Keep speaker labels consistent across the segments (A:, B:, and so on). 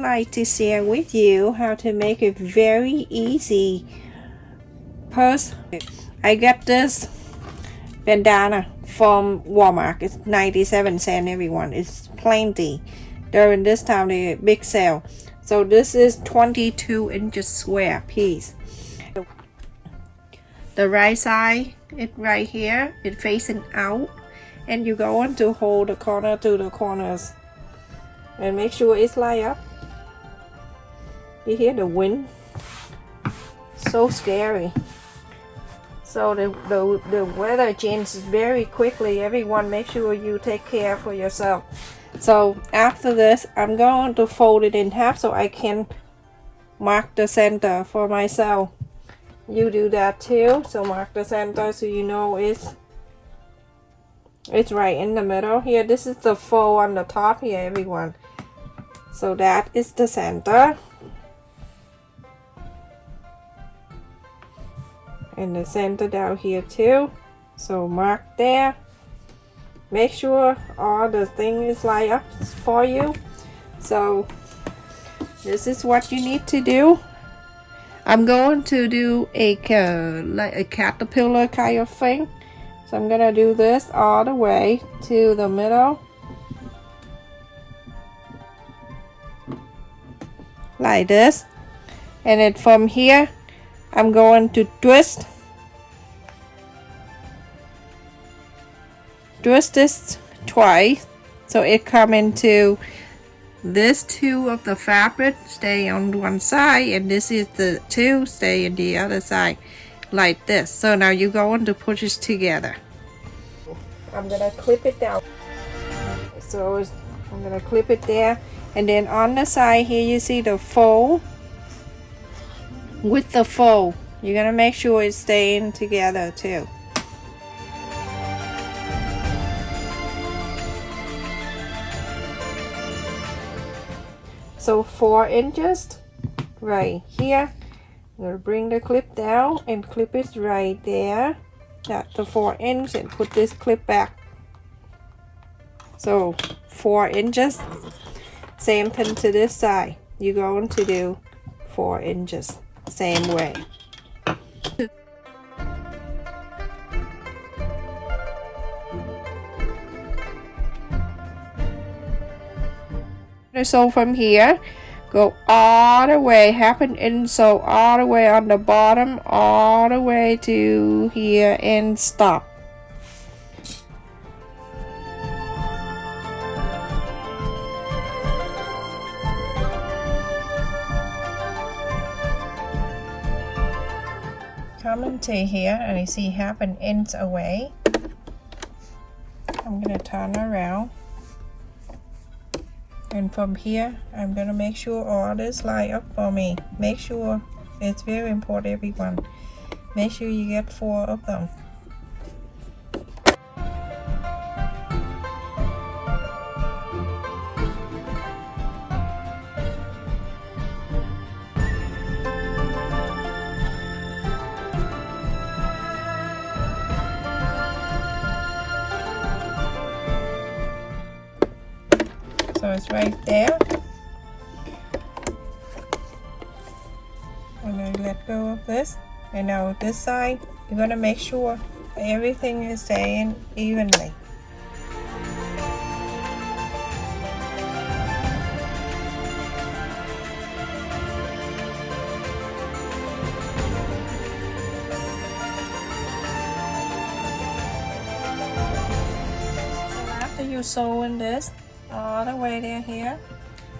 A: like to share with you how to make a very easy purse. I got this bandana from Walmart. It's 97 cents, everyone. It's plenty during this time, the big sale. So this is 22 inches square piece. The right side, it right here, it facing out, and you're going to hold the corner to the corners and make sure it's lined up. You hear the wind? So scary. So the weather changes very quickly. Everyone, make sure you take care for yourself. So after this, I'm going to fold it in half so I can mark the center for myself. You do that too. So mark the center so you know it's right in the middle here. This is the fold on the top here, everyone. So that is the center. And the center down here too. So mark there. Make sure all the thing is lined up for you. So this is what you need to do. I'm going to do like a caterpillar kind of thing. So I'm gonna do this all the way to the middle. Like this. And then from here, I'm going to twist this twice so it come into this two of the fabric stay on one side, and this is the two stay in the other side, like this. So now you're going to push it together. I'm gonna clip it down. So I'm gonna clip it there, and then on the side here you see the fold. With the fold, you're gonna make sure it's staying together too. So 4 inches right here. I'm gonna bring the clip down and clip it right there. That's the 4 inch, and put this clip back. So 4 inches. Same thing to this side. You're going to do 4 inches. Same way. So from here, go all the way, half an inch, so all the way on the bottom, all the way to here and stop. Coming to here, and you see half an inch away. I'm gonna turn around. And from here, I'm gonna make sure all this line up for me. Make sure, it's very important, everyone. Make sure you get 4 of them. So it's right there. I'm going to let go of this. And now this side, you're going to make sure everything is staying evenly. So after you sew in this, all the way down here,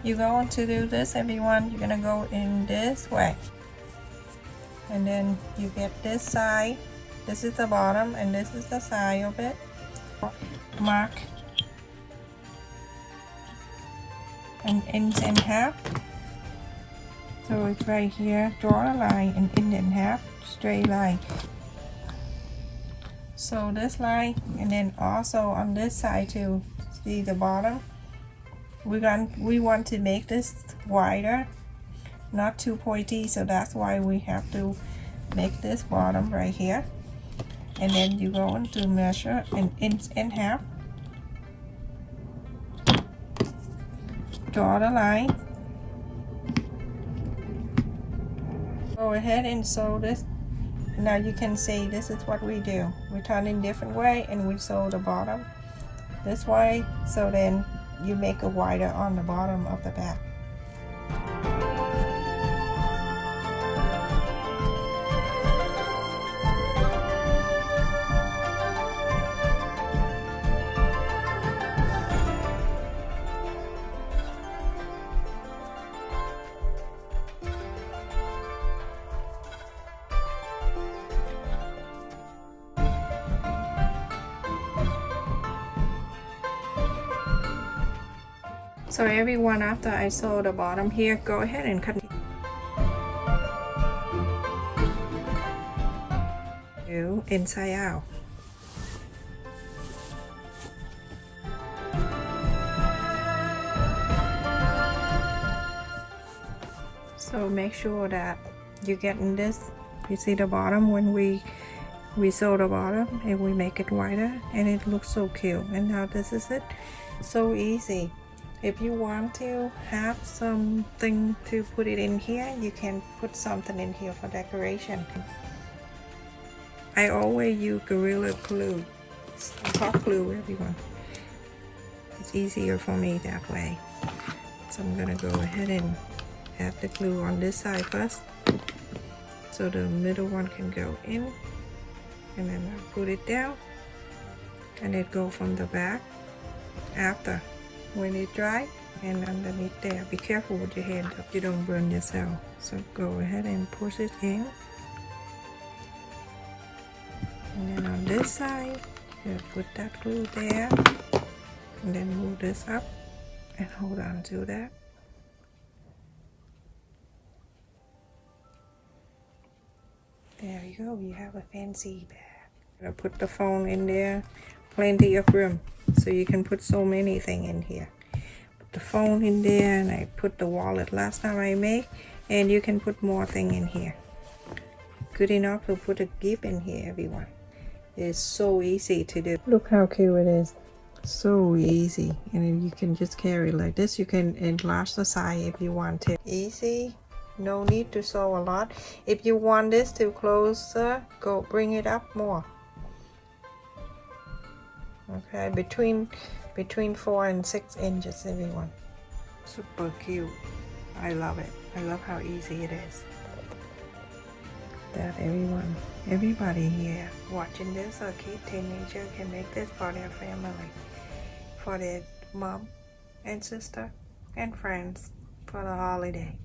A: you're going to do this, everyone. You're gonna go in this way, and then you get this side. This is the bottom, and this is the side of it. Mark an inch and a half. So it's right here. Draw a line, an inch and a half, straight line. So this line, and then also on this side too. See the bottom? We want to make this wider, not too pointy, so that's why we have to make this bottom right here. And then you're going to measure an inch and a half. Draw the line, Go ahead and sew this. Now you can see this is what we do. We turn in different way and we sew the bottom this way, so then you make a wider on the bottom of the back. So everyone, after I sew the bottom here, go ahead and cut inside out. So make sure that you're getting this. You see the bottom when we sew the bottom and we make it wider, and it looks so cute. And now this is it. So easy. If you want to have something to put it in here, you can put something in here for decoration. I always use Gorilla Glue, hot glue, everyone. It's easier for me that way. So I'm gonna go ahead and add the glue on this side first, so the middle one can go in, and then I put it down, and it go from the back after. When it dry, and underneath there, be careful with your hand, you don't burn yourself. So go ahead and push it in, and then on this side you put that glue there, and then move this up and hold on to that. There you go, you have a fancy bag. I put the phone in there, plenty of room, so you can put so many things in here. Put the phone in there, and I put the wallet last time I made, and you can put more thing in here. Good enough to put a gift in here, everyone. It's so easy to do. Look how cute it is. So easy, and then you can just carry like this. You can enlarge the size if you want to. Easy. No need to sew a lot. If you want this to closer, go bring it up more. Okay, between 4 and 6 inches, everyone. Super cute. I love it. I love how easy it is. That everybody here watching this, or kid, teenager, can make this for their family, for their mom and sister and friends for the holiday.